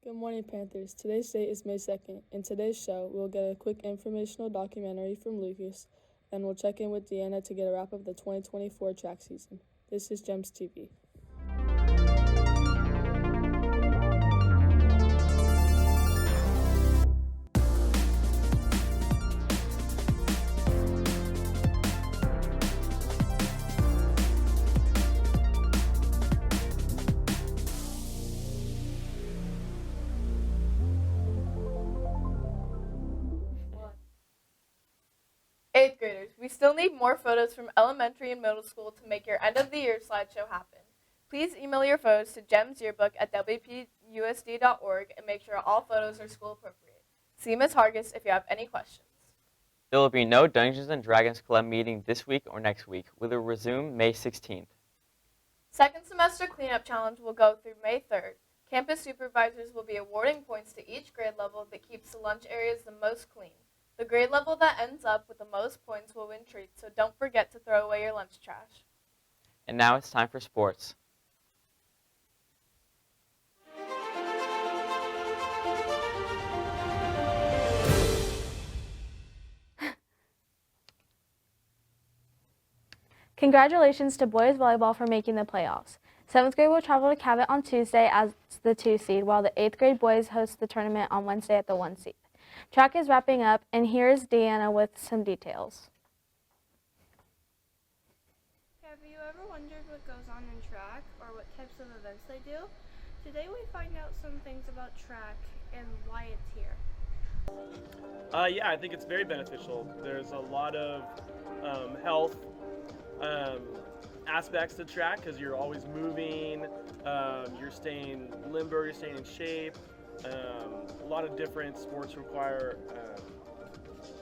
Good morning, Panthers. Today's date is May 2nd. In today's show, we'll get a quick informational documentary from Lucas, and we'll check in with Deanna to get a wrap of the 2024 track season. This is GEMS TV. Eighth graders, we still need more photos from elementary and middle school to make your end of the year slideshow happen. Please email your photos to gemsyearbook@wpusd.org and make sure all photos are school appropriate. See Ms. Hargis if you have any questions. There will be no Dungeons & Dragons Club meeting this week or next week. We will resume May 16th. Second semester cleanup challenge will go through May 3rd. Campus supervisors will be awarding points to each grade level that keeps the lunch areas the most clean. The grade level that ends up with the most points will win treats, so don't forget to throw away your lunch trash. And now it's time for sports. Congratulations to boys volleyball for making the playoffs. 7th grade will travel to Cabot on Tuesday as the 2 seed, while the 8th grade boys host the tournament on Wednesday at the 1 seed. Track is wrapping up, and here's Deanna with some details. Have you ever wondered what goes on in track or what types of events they do? Today we find out some things about track and why it's here. Yeah, I think it's very beneficial. There's a lot of health aspects to track because you're always moving, you're staying limber, you're staying in shape. A lot of different sports require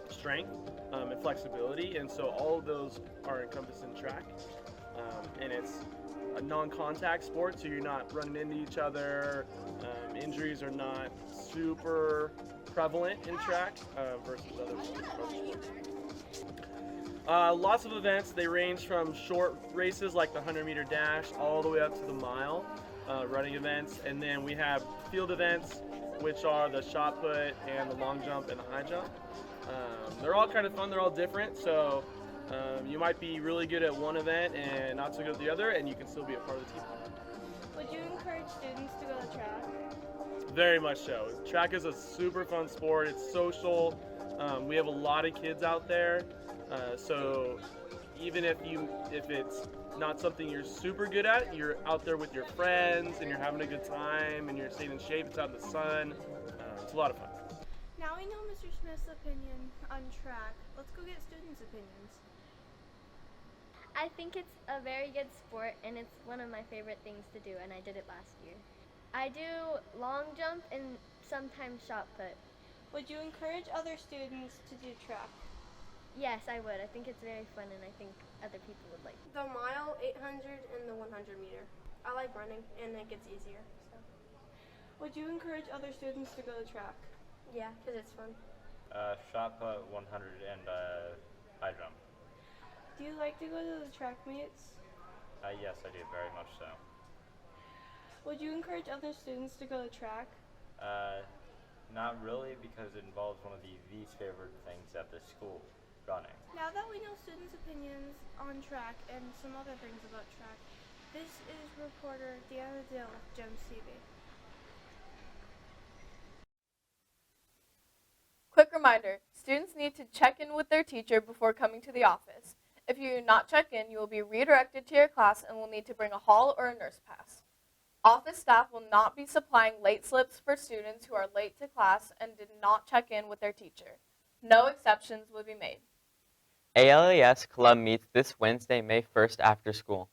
strength and flexibility, and so all of those are encompassed in track. And it's a non-contact sport, so you're not running into each other. Injuries are not super prevalent in track versus other sports. Lots of events. They range from short races like the 100-meter dash all the way up to the mile. Running events, and then we have field events, which are the shot put and the long jump and the high jump. They're all kind of fun, they're all different, so you might be really good at one event and not so good at the other, and you can still be a part of the team. Would you encourage students to go to track? Very much so. Track is a super fun sport, it's social. We have a lot of kids out there, so even if it's not something you're super good at, you're out there with your friends and you're having a good time and you're staying in shape, it's out in the sun. It's a lot of fun. Now we know Mr. Smith's opinion on track. Let's go get students' opinions. I think it's a very good sport and it's one of my favorite things to do, and I did it last year. I do long jump and sometimes shot put. Would you encourage other students to do track? Yes, I would. I think it's very fun and I think other people would like it. The mile, 800, and the 100 meter. I like running and it gets easier. So. Would you encourage other students to go to track? Yeah, because it's fun. Shot put, 100, and high jump. Do you like to go to the track meets? Yes, I do, very much so. Would you encourage other students to go to track? Not really, because it involves one of the least favorite things at the school, running. Now that we know students' opinions on track and some other things about track, this is reporter Deanna Dill with GEMS TV. Quick reminder, students need to check in with their teacher before coming to the office. If you do not check in, you will be redirected to your class and will need to bring a hall or a nurse pass. Office staff will not be supplying late slips for students who are late to class and did not check in with their teacher. No exceptions will be made. ALAS Club meets this Wednesday, May 1st after school.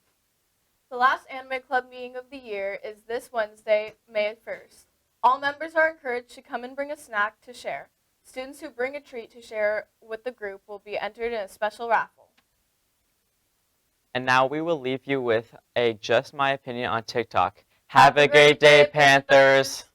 The last anime club meeting of the year is this Wednesday, May 1st. All members are encouraged to come and bring a snack to share. Students who bring a treat to share with the group will be entered in a special raffle. And now we will leave you with a Just My Opinion on TikTok. Have a great day, Panthers!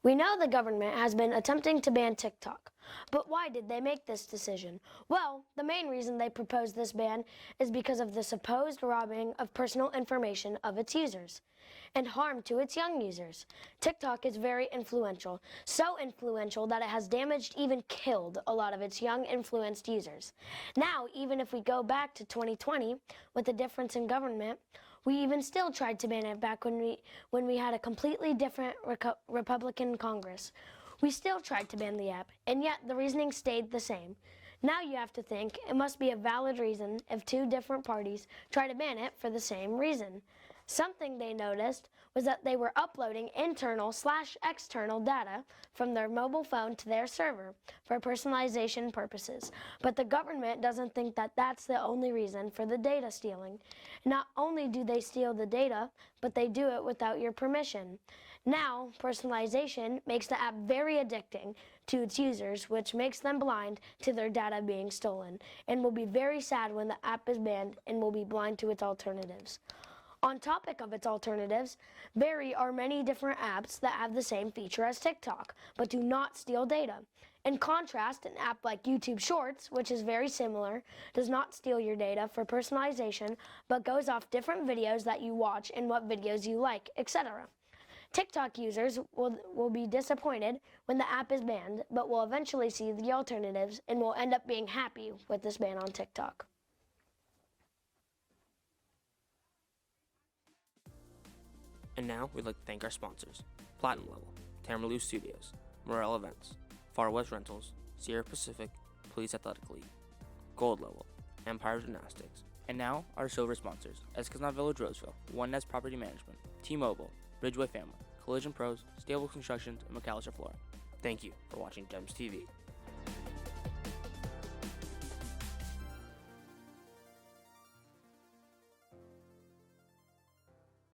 We know the government has been attempting to ban TikTok, but why did they make this decision? Well, the main reason they proposed this ban is because of the supposed robbing of personal information of its users and harm to its young users. TikTok is very influential, so influential that it has damaged, even killed, a lot of its young influenced users. Now, even if we go back to 2020 with a difference in government, we even still tried to ban it back when we had a completely different Republican Congress. We still tried to ban the app, and yet the reasoning stayed the same. Now you have to think it must be a valid reason if two different parties try to ban it for the same reason. Something they noticed was that they were uploading internal/external data from their mobile phone to their server for personalization purposes. But the government doesn't think that that's the only reason for the data stealing. Not only do they steal the data, but they do it without your permission. Now, personalization makes the app very addicting to its users, which makes them blind to their data being stolen, and will be very sad when the app is banned and will be blind to its alternatives. On topic of its alternatives, there are many different apps that have the same feature as TikTok, but do not steal data. In contrast, an app like YouTube Shorts, which is very similar, does not steal your data for personalization, but goes off different videos that you watch and what videos you like, etc. TikTok users will be disappointed when the app is banned, but will eventually see the alternatives and will end up being happy with this ban on TikTok. And now we'd like to thank our sponsors: Platinum Level, Tamarloo Studios, Morel Events, Far West Rentals, Sierra Pacific, Police Athletic League. Gold Level, Empire Gymnastics. And now our silver sponsors: Escazon Village Roseville, One Nest Property Management, T-Mobile, Bridgeway Family, Collision Pros, Stable Constructions, and McAllister Flooring. Thank you for watching GEMS TV.